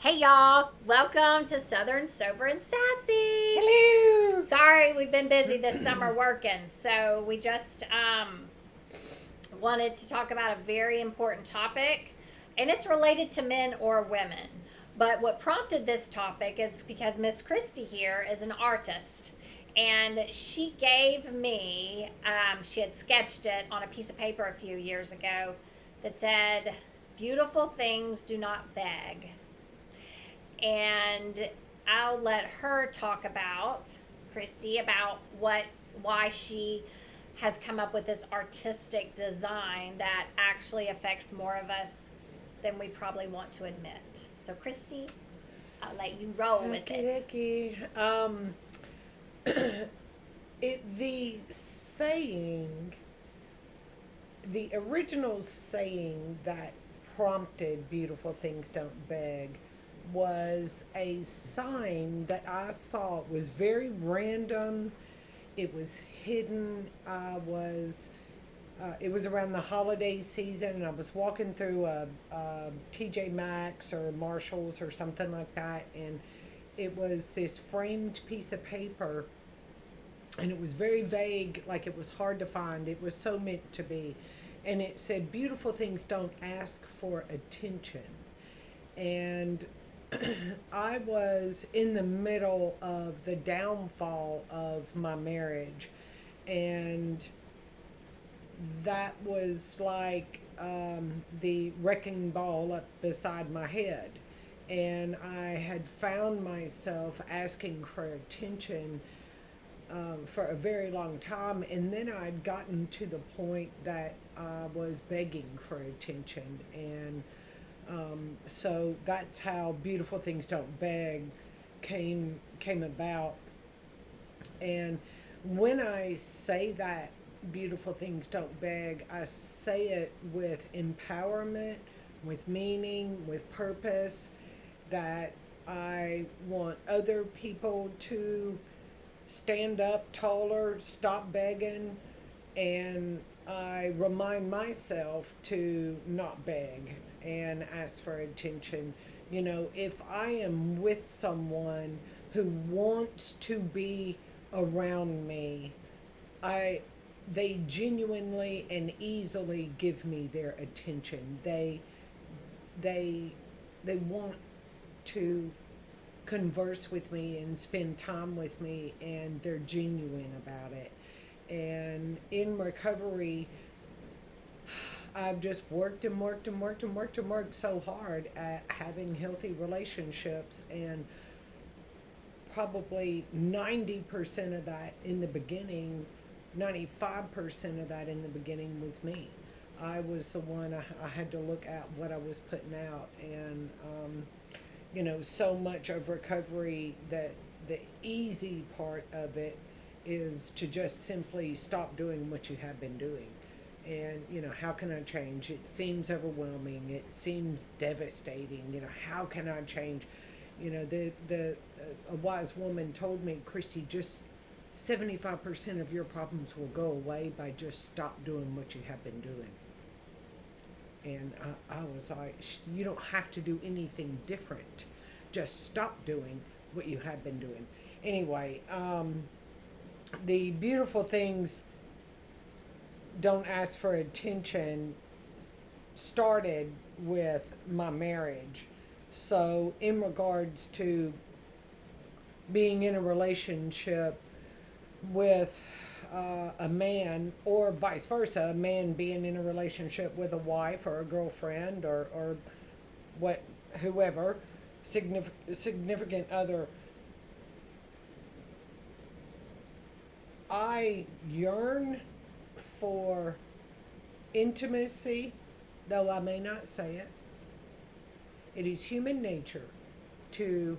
Hey y'all, welcome to Southern Sober and Sassy. Hello. Sorry, we've been busy this summer working, so we just wanted to talk about a very important topic, and it's related to men or women. But what prompted this topic is because Miss Christy here is an artist, and she gave me, she had sketched it on a piece of paper a few years ago that said, "Beautiful things do not beg." And I'll let her talk about Christy about why she has come up with this artistic design that actually affects more of us than we probably want to admit. So Christy, I'll let you roll with Okay, it. okay. The saying, the original saying that prompted "Beautiful Things Don't Beg" was a sign that I saw. It was very random. It was hidden. It was around the holiday season, and I was walking through a TJ Maxx or Marshalls or something like that, and it was this framed piece of paper, and it was very vague, like it was hard to find. It was so meant to be, and it said, "Beautiful things don't ask for attention." And I was in the middle of the downfall of my marriage, and that was like the wrecking ball up beside my head. And I had found myself asking for attention for a very long time. And then I'd gotten to the point that I was begging for attention. And so that's how "Beautiful Things Don't Beg" came about. And when I say that "Beautiful Things Don't Beg," I say it with empowerment, with meaning, with purpose, that I want other people to stand up taller, stop begging, and I remind myself to not beg and ask for attention. You know, if I am with someone who wants to be around me, I they genuinely and easily give me their attention. They they want to converse with me and spend time with me, and they're genuine about it. And in recovery, I've just worked and worked and worked and worked and worked so hard at having healthy relationships, and probably 90% of that in the beginning, 95% of that in the beginning was me. I was the one, I had to look at what I was putting out. And so much of recovery, that the easy part of it is to just simply stop doing what you have been doing. And how can I change? It seems overwhelming, it seems devastating. How can I change? The a wise woman told me, "Christy, just 75% of your problems will go away by just stop doing what you have been doing." And I was like, "You don't have to do anything different. Just stop doing what you have been doing." Anyway, the "Beautiful Things Don't Ask for Attention" started with my marriage. So, in regards to being in a relationship with a man, or vice versa, a man being in a relationship with a wife or a girlfriend, or what, whoever, significant other, I yearn for intimacy, though I may not say it. It is human nature to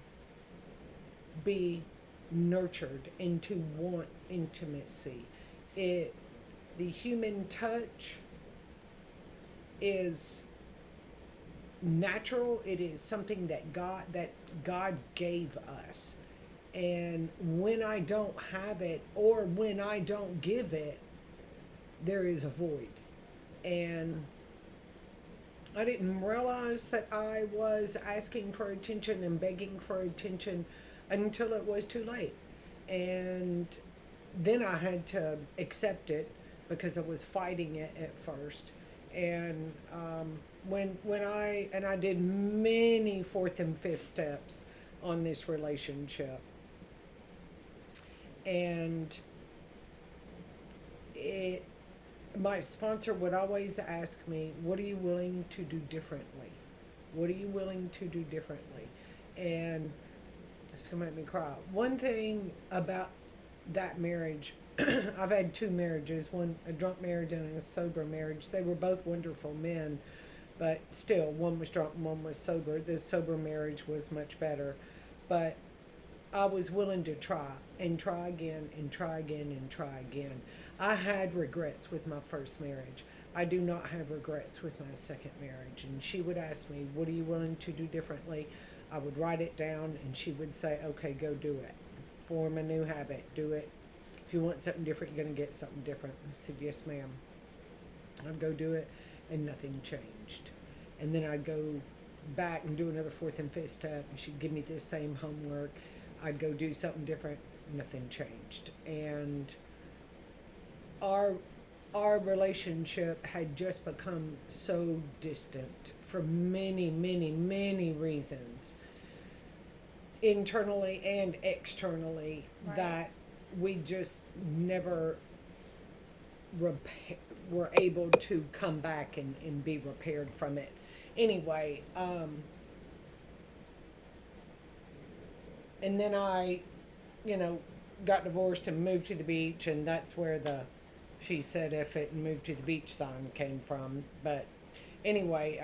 be nurtured and to want intimacy. It the human touch is natural. It is something that God gave us. And when I don't have it, or when I don't give it, there is a void. And I didn't realize that I was asking for attention and begging for attention until it was too late. And then I had to accept it because I was fighting it at first. And when I did many fourth and fifth steps on this relationship, and it my sponsor would always ask me, "What are you willing to do differently? What are you willing to do differently?" And it's gonna make me cry. One thing about that marriage, I've had two marriages, one a drunk marriage and a sober marriage. They were both wonderful men, but still, one was drunk and one was sober. The sober marriage was much better, but I was willing to try and try again and try again and try again. I had regrets with my first marriage. I do not have regrets with my second marriage. And she would ask me, "What are you willing to do differently?" I would write it down and she would say, "Okay, go do it. Form a new habit. Do it. If you want something different, you're going to get something different." I said, "Yes, ma'am." I'd go do it and nothing changed. And then I'd go back and do another fourth and fifth step and she'd give me this same homework. I'd go do something different, nothing changed. And our our relationship had just become so distant for many, many, many reasons, internally and externally, Right. that we just never were able to come back and be repaired from it. Anyway, and then I, you know, got divorced and moved to the beach, and that's where the "she said F it and moved to the beach" sign came from. But anyway,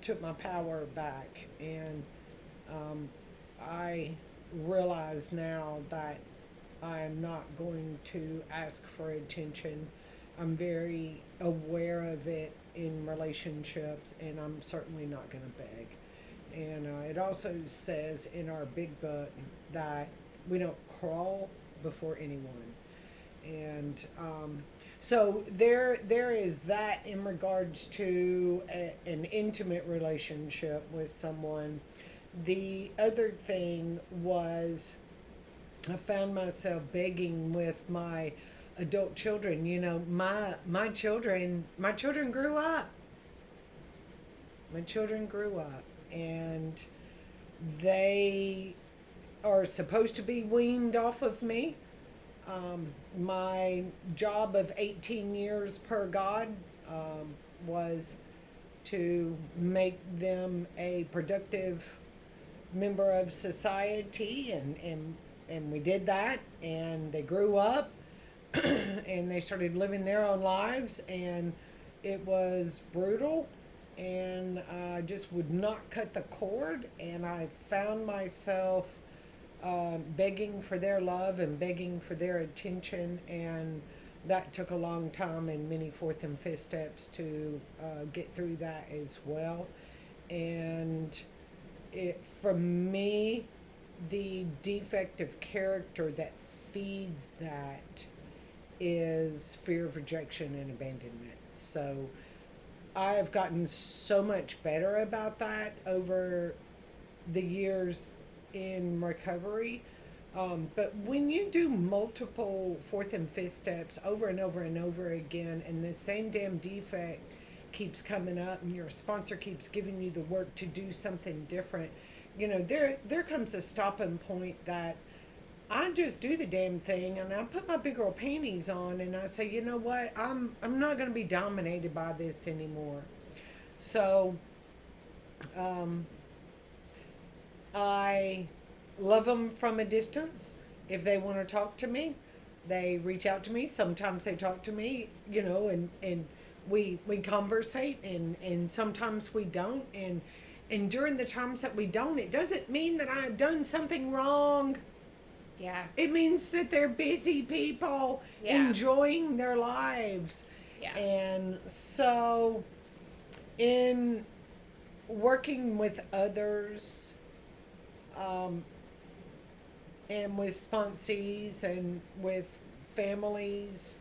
took my power back, and um, I realize now that I am not going to ask for attention. I'm very aware of it in relationships, and I'm certainly not going to beg. And it also says in our big book that we don't crawl before anyone. And so there is that in regards to an intimate relationship with someone. The other thing was I found myself begging with my adult children. You know, my children grew up. My children grew up, and they are supposed to be weaned off of me. My job of 18 years per God was to make them a productive member of society, and we did that, and they grew up and they started living their own lives, and it was brutal, and I just would not cut the cord, and I found myself begging for their love and begging for their attention, and that took a long time and many fourth and fifth steps to get through that as well. And for me, the defect of character that feeds that is fear of rejection and abandonment. So I have gotten so much better about that over the years in recovery. But when you do multiple fourth and fifth steps over and over and over again, and the same damn defect keeps coming up, and your sponsor keeps giving you the work to do something different, you know, there comes a stopping point that I just do the damn thing, and I put my big girl panties on, and I say, "You know what? I'm not going to be dominated by this anymore." So, um, I love them from a distance. If they want to talk to me, they reach out to me. Sometimes they talk to me, you know, and we conversate, and sometimes we don't. And during the times that we don't, it doesn't mean that I've done something wrong. Yeah. It means that they're busy people enjoying their lives. Yeah. And so, in working with others, and with sponsees and with families,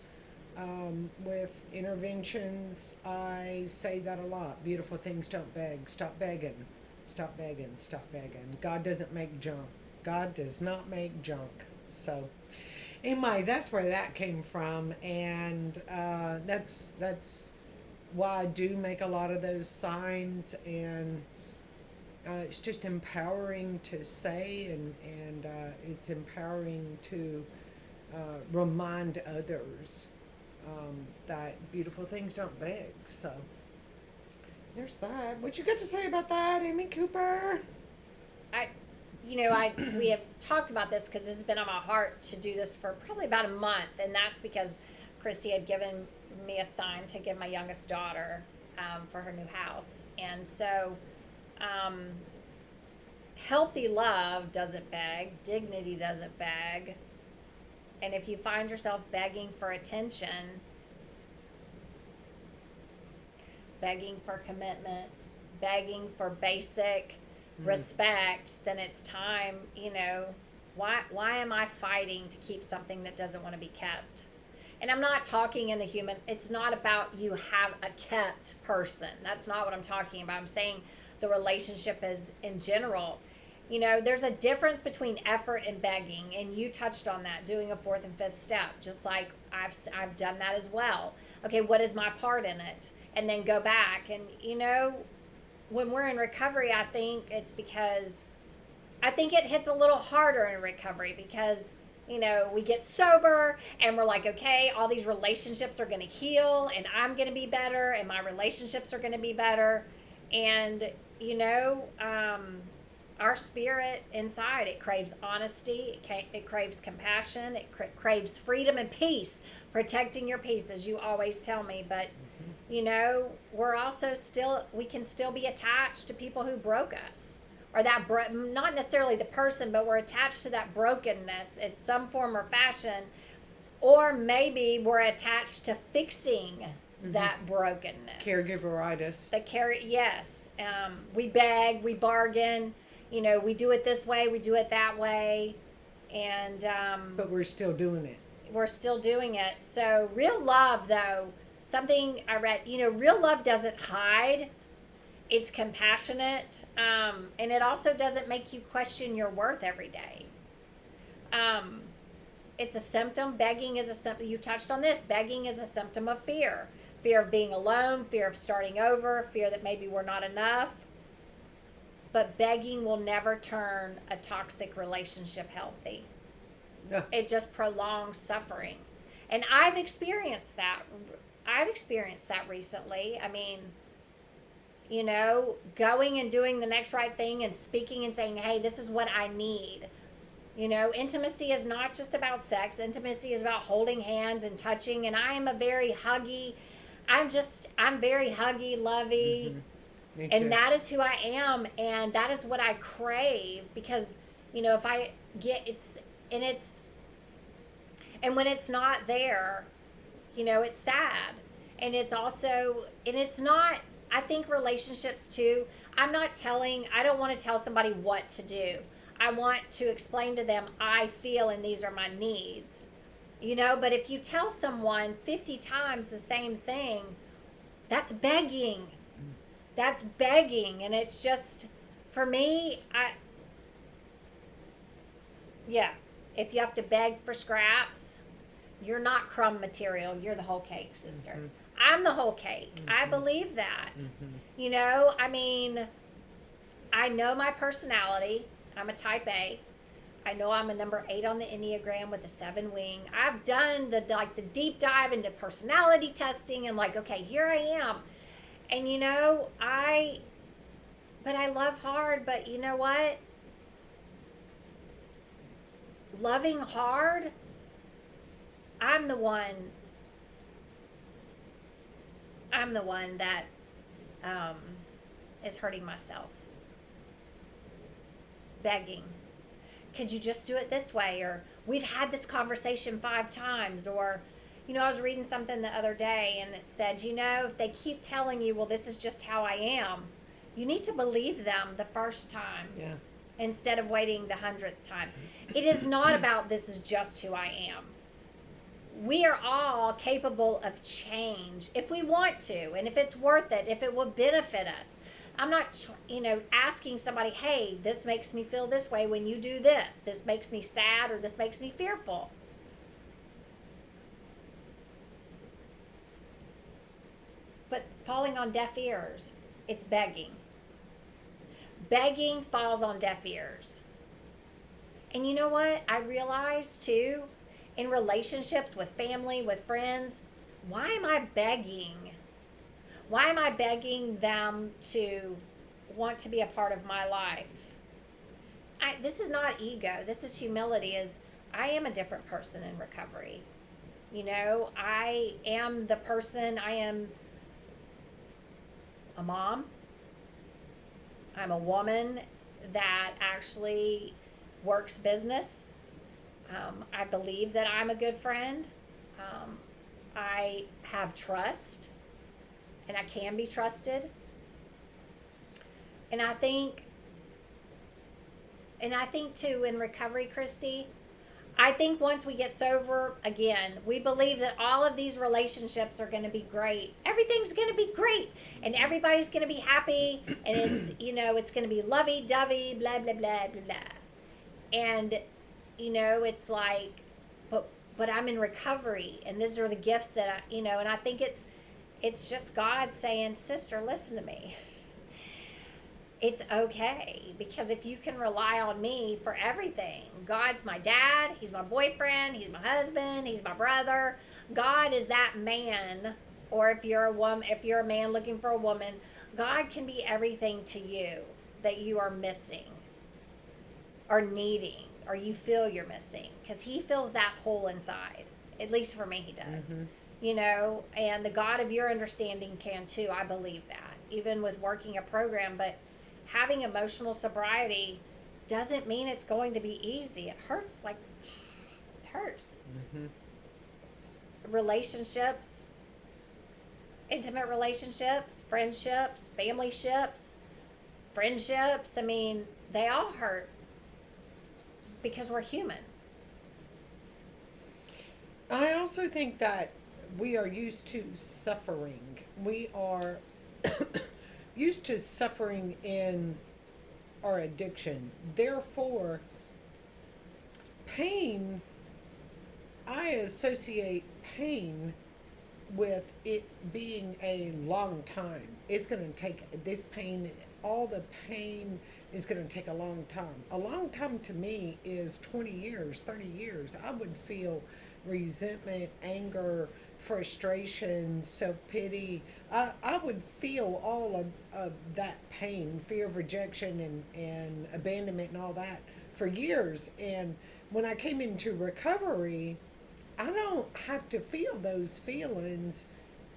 With interventions, I say that a lot. Beautiful things don't beg. Stop begging. Stop begging. Stop begging. God doesn't make junk. God does not make junk. So, anyway, that's where that came from, and that's why I do make a lot of those signs, and it's just empowering to say, and it's empowering to remind others that beautiful things don't beg. So there's that. What you got to say about that, Amy Cooper? I, we have talked about this because this has been on my heart to do this for probably about a month, and that's because Christy had given me a sign to give my youngest daughter for her new house, and so healthy love doesn't beg, dignity doesn't beg, and if you find yourself begging for attention, begging for commitment, begging for basic respect, then it's time, why am I fighting to keep something that doesn't want to be kept? And I'm not talking in the human, it's not about you have a kept person. That's not what I'm talking about. I'm saying the relationship is in general. There's a difference between effort and begging, and you touched on that, doing a fourth and fifth step, just like I've done that as well. Okay, what is my part in it? And then go back. And when we're in recovery, I think it's because I think it hits a little harder in recovery because we get sober and we're like, okay, all these relationships are going to heal and I'm going to be better and my relationships are going to be better. And our spirit inside, it craves honesty, it craves compassion, it craves freedom and peace, protecting your peace, as you always tell me. But we're also we can still be attached to people who broke us, or not necessarily the person, but we're attached to that brokenness in some form or fashion, or maybe we're attached to fixing that brokenness. Caregiveritis. Yes. We beg, we bargain, we do it this way, we do it that way, and but we're still doing it. We're still doing it. So real love, though, something I read, real love doesn't hide. It's compassionate, and it also doesn't make you question your worth every day. It's a symptom. Begging is a symptom. You touched on this. Begging is a symptom of fear. Fear of being alone, fear of starting over, fear that maybe we're not enough. But begging will never turn a toxic relationship healthy. Yeah. It just prolongs suffering. And I've experienced that. Recently. I mean, going and doing the next right thing and speaking and saying, hey, this is what I need. Intimacy is not just about sex. Intimacy is about holding hands and touching. And I am I'm very huggy, lovey. And that is who I am. And that is what I crave because, if I get and when it's not there, it's sad. And it's also, and it's not, I think relationships too, I don't want to tell somebody what to do. I want to explain to them, I feel and these are my needs. But if you tell someone 50 times the same thing, that's begging. That's begging. And it's just, for me, if you have to beg for scraps, you're not crumb material. You're the whole cake, sister. I'm the whole cake. I believe that. I mean, I know my personality. I'm a type A. I know I'm a number 8 on the Enneagram with a 7 wing. I've done the deep dive into personality testing and okay, here I am. And but I love hard, but you know what? Loving hard, I'm the one that is hurting myself. Begging. Could you just do it this way? Or we've had this conversation 5 times. Or, I was reading something the other day and it said, if they keep telling you, well, this is just how I am, you need to believe them the first time. Yeah. Instead of waiting the 100th time. It is not about this is just who I am. We are all capable of change if we want to, and if it's worth it, if it will benefit us. I'm not, asking somebody, hey, this makes me feel this way when you do this. This makes me sad or this makes me fearful. But falling on deaf ears, it's begging. Begging falls on deaf ears. And you know what? I realized too, in relationships with family, with friends, why am I begging? Why am I begging them to want to be a part of my life? This is not ego. This is humility. Is I am a different person in recovery. I am the person. I am a mom. I'm a woman that actually works business. I believe that I'm a good friend. I have trust, and I can be trusted. And I think too, in recovery, Christy, I think once we get sober, again, we believe that all of these relationships are going to be great. Everything's going to be great, and everybody's going to be happy, and it's it's going to be lovey-dovey, blah blah blah blah blah. And it's like, but I'm in recovery, and these are the gifts that and I think it's just God saying, sister, listen to me. It's okay, because if you can rely on me for everything, God's my dad, he's my boyfriend, he's my husband, he's my brother. God is that man. Or if you're a man looking for a woman, God can be everything to you that you are missing or needing, or you feel you're missing, because he fills that hole inside. At least for me, he does. And the God of your understanding can too. I believe that, even with working a program. But having emotional sobriety doesn't mean it's going to be easy. It hurts. It hurts. Relationships, intimate relationships, friendships, family ships, friendships, I mean, they all hurt because we're human. I also think that we are used to suffering. We are used to suffering in our addiction. Therefore, pain, I associate pain with it being a long time. It's going to take this pain, all the pain is going to take a long time. A long time to me is 20 years, 30 years. I would feel resentment, anger, frustration, self-pity. I would feel all of that pain, fear of rejection and abandonment and all that for years. And when I came into recovery, I don't have to feel those feelings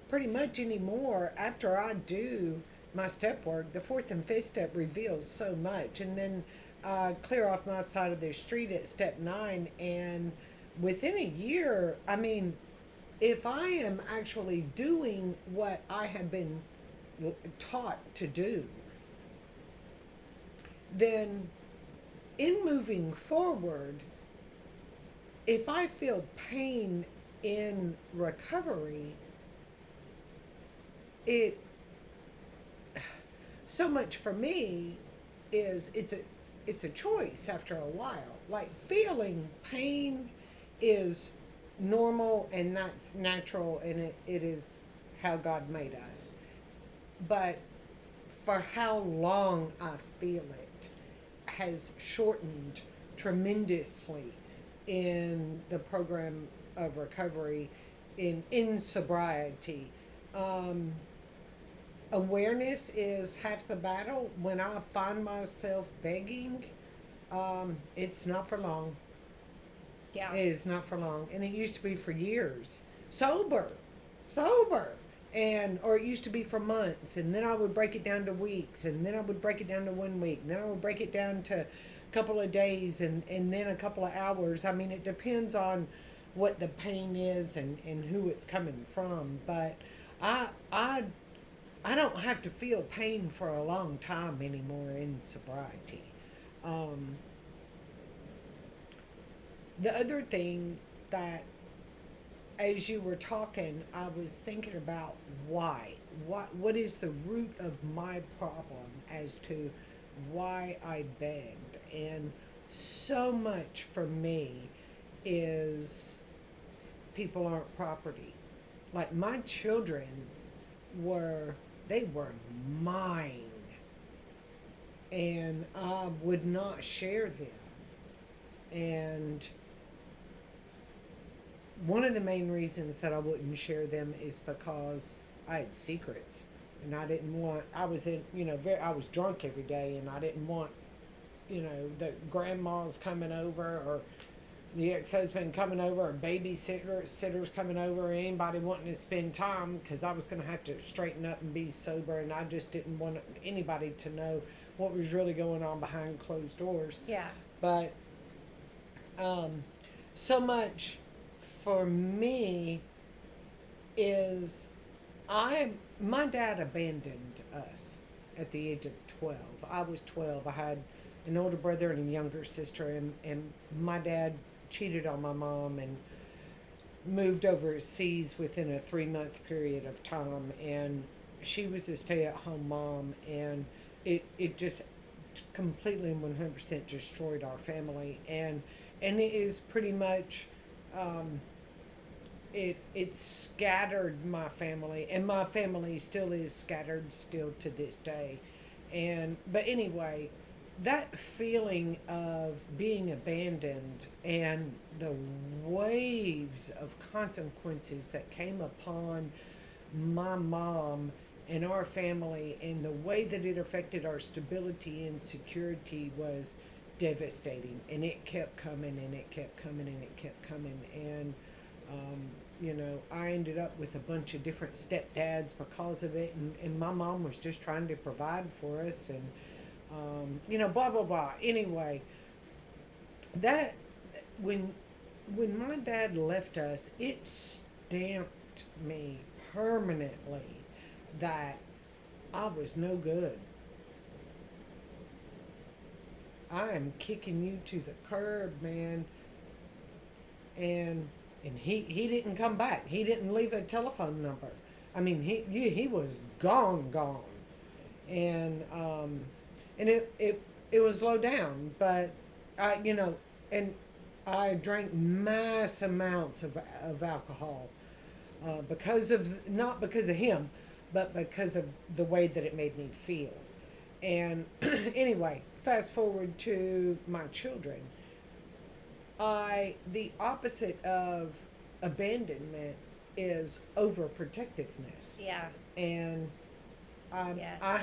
pretty much anymore after I do my step work. The fourth and fifth step reveals so much. And then I clear off my side of the street at step 9. And within a year, I mean, if I am actually doing what I have been taught to do, then in moving forward, if I feel pain in recovery, it so much for me is it's a choice after a while. Like, feeling pain is normal and that's natural, and it is how God made us. But for how long I feel it has shortened tremendously in the program of recovery, in sobriety. Awareness is half the battle. When I find myself begging, it's not for long. Yeah. It is not for long. And it used to be for years. Sober. And or it used to be for months, and then I would break it down to weeks, and then I would break it down to 1 week, and then I would break it down to a couple of days, and then a couple of hours. I mean, it depends on what the pain is and who it's coming from. But I don't have to feel pain for a long time anymore in sobriety. The other thing that as you were talking, I was thinking about why. What is the root of my problem as to why I begged? And so much for me is people aren't property. Like my children were, they were mine, and I would not share them. And one of the main reasons that I wouldn't share them is because I had secrets, and I didn't want. I was in, I was drunk every day, and I didn't want, the grandmas coming over, or the ex-husband coming over, or sitters coming over, or anybody wanting to spend time, because I was going to have to straighten up and be sober, and I just didn't want anybody to know what was really going on behind closed doors. Yeah. But so much for me is my dad abandoned us at the age of 12. I was 12. I had an older brother and a younger sister, and my dad cheated on my mom and moved overseas within a 3 month period of time, and she was a stay-at-home mom, and it just completely and 100% destroyed our family, and it is pretty much it scattered my family, and my family still is scattered still to this day. And but anyway, that feeling of being abandoned and the waves of consequences that came upon my mom and our family, and the way that it affected our stability and security was devastating. And it kept coming, and it kept coming, and it kept coming. And I ended up with a bunch of different stepdads because of it, and my mom was just trying to provide for us, and blah blah blah. Anyway, that when my dad left us, it stamped me permanently that I was no good. I am kicking you to the curb, man. And he didn't come back. He didn't leave a telephone number. I mean, he was gone. And it was low down, but and I drank mass amounts of alcohol, not because of him, but because of the way that it made me feel. And anyway, fast forward to my children. The opposite of abandonment is overprotectiveness. Yeah. And Yes. I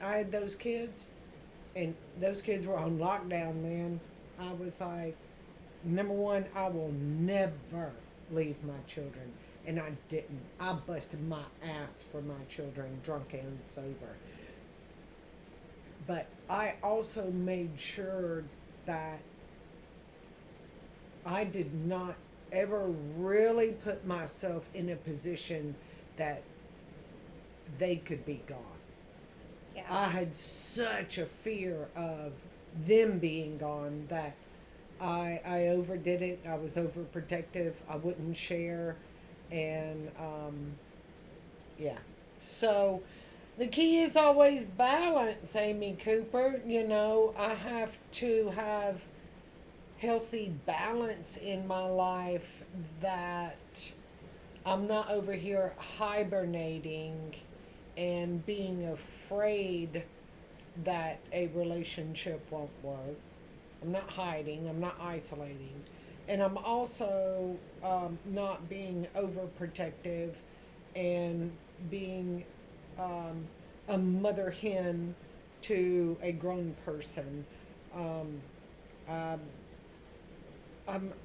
had those kids, and those kids were on lockdown, man. I was like, number one, I will never leave my children, and I didn't. I busted my ass for my children, drunk and sober. But I also made sure that I did not ever really put myself in a position that they could be gone. Yeah. I had such a fear of them being gone that I overdid it. I was overprotective. I wouldn't share. And yeah. So the key is always balance, Amy Cooper. I have to have healthy balance in my life, that I'm not over here hibernating and being afraid that a relationship won't work. I'm not hiding, I'm not isolating. And I'm also not being overprotective and being a mother hen to a grown person. Um, um,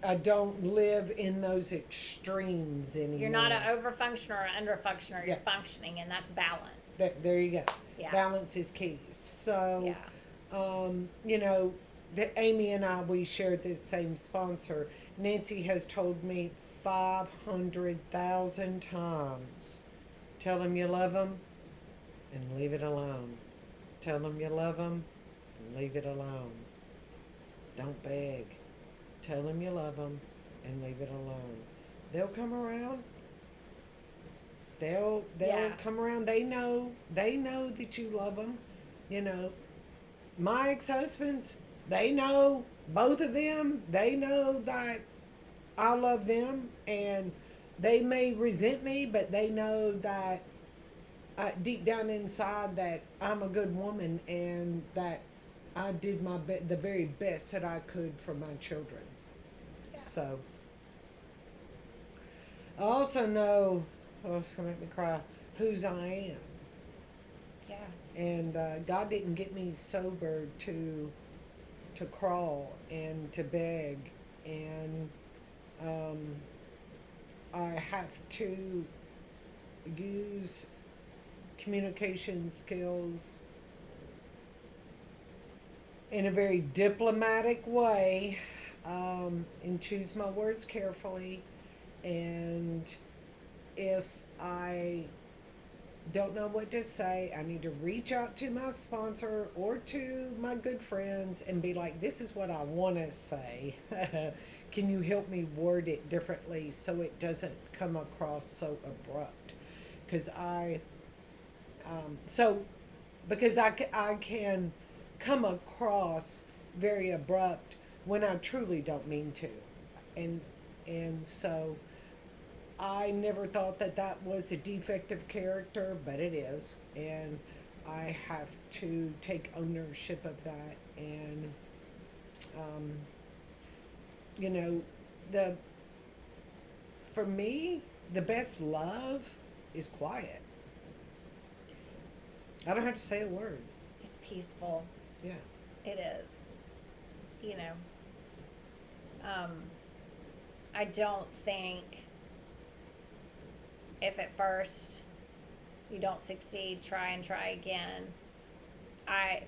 I don't live in those extremes anymore. You're not an overfunctioner or an underfunctioner. You're Yeah. functioning, and that's balance. There you go. Yeah. Balance is key. So, Yeah. Amy and I, we shared this same sponsor. Nancy has told me 500,000 times, tell them you love them and leave it alone. Tell them you love them and leave it alone. Don't beg. Tell them you love them and leave it alone. they'll come around. They'll Yeah. come around. They know that you love them. You know, my ex-husbands, they know, both of them, they know that I love them, and they may resent me, but they know that deep down inside that I'm a good woman and that I did the very best that I could for my children. Yeah. So I also know, oh, it's gonna make me cry, whose I am. Yeah. And God didn't get me sober to crawl and to beg, and um, I have to use communication skills in a very diplomatic way, and choose my words carefully. And if I don't know what to say, I need to reach out to my sponsor or to my good friends and be like, this is what I want to say. Can you help me word it differently so it doesn't come across so abrupt? Because so because I can come across very abrupt when I truly don't mean to, and so I never thought that that was a defective character, but it is, and I have to take ownership of that. And um, you know, the for me, the best love is quiet. I don't have to say a word. It's peaceful. Yeah. It is. You know, I don't think if at first you don't succeed, try and try again. I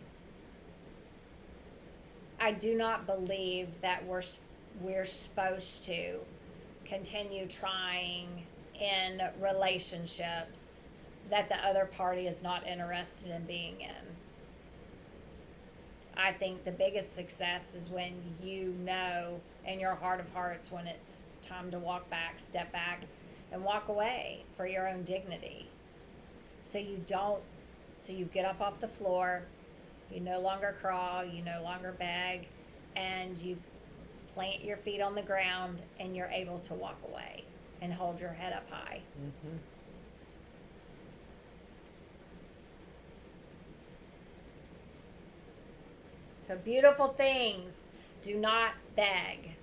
do not believe that we're supposed to continue trying in relationships that the other party is not interested in being in. I think the biggest success is when you know in your heart of hearts when it's time to walk back, step back, and walk away for your own dignity. So you get up off the floor, you no longer crawl, you no longer beg, and you plant your feet on the ground and you're able to walk away and hold your head up high. Mm-hmm. So beautiful things. Do not beg.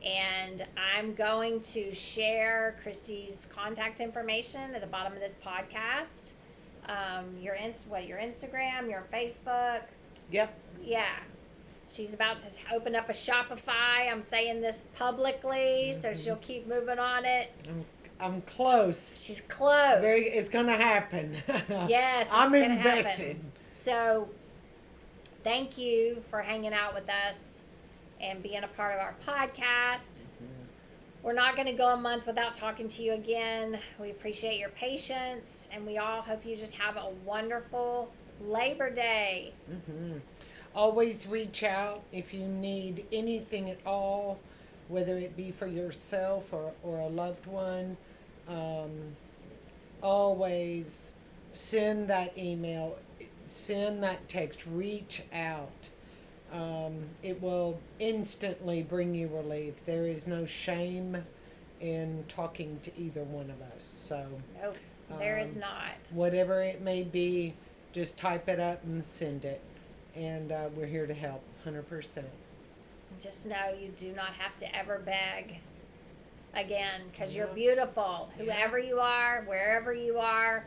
And I'm going to share Christy's contact information at the bottom of this podcast. Your Instagram, your Facebook. Yep. Yeah. She's about to open up a Shopify. I'm saying this publicly, so she'll keep moving on it. I'm close. She's close. It's gonna happen. Yes, it's I'm gonna invested. happen. So, thank you for hanging out with us and being a part of our podcast. We're not going to go a month without talking to you again. We appreciate your patience, and we all hope you just have a wonderful Labor Day. Mm-hmm. Always reach out if you need anything at all, whether it be for yourself or a loved one. Always send that email, send that text, reach out. It will instantly bring you relief. There is no shame in talking to either one of us. So, Nope, there is not. Whatever it may be, just type it up and send it. And we're here to help, 100%. Just know you do not have to ever beg again, because you're Yeah. beautiful. Whoever you are, wherever you are,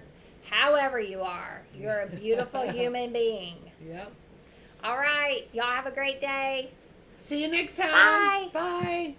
however you are, you're a beautiful human being. Yep. All right. Y'all have a great day. See you next time. Bye. Bye.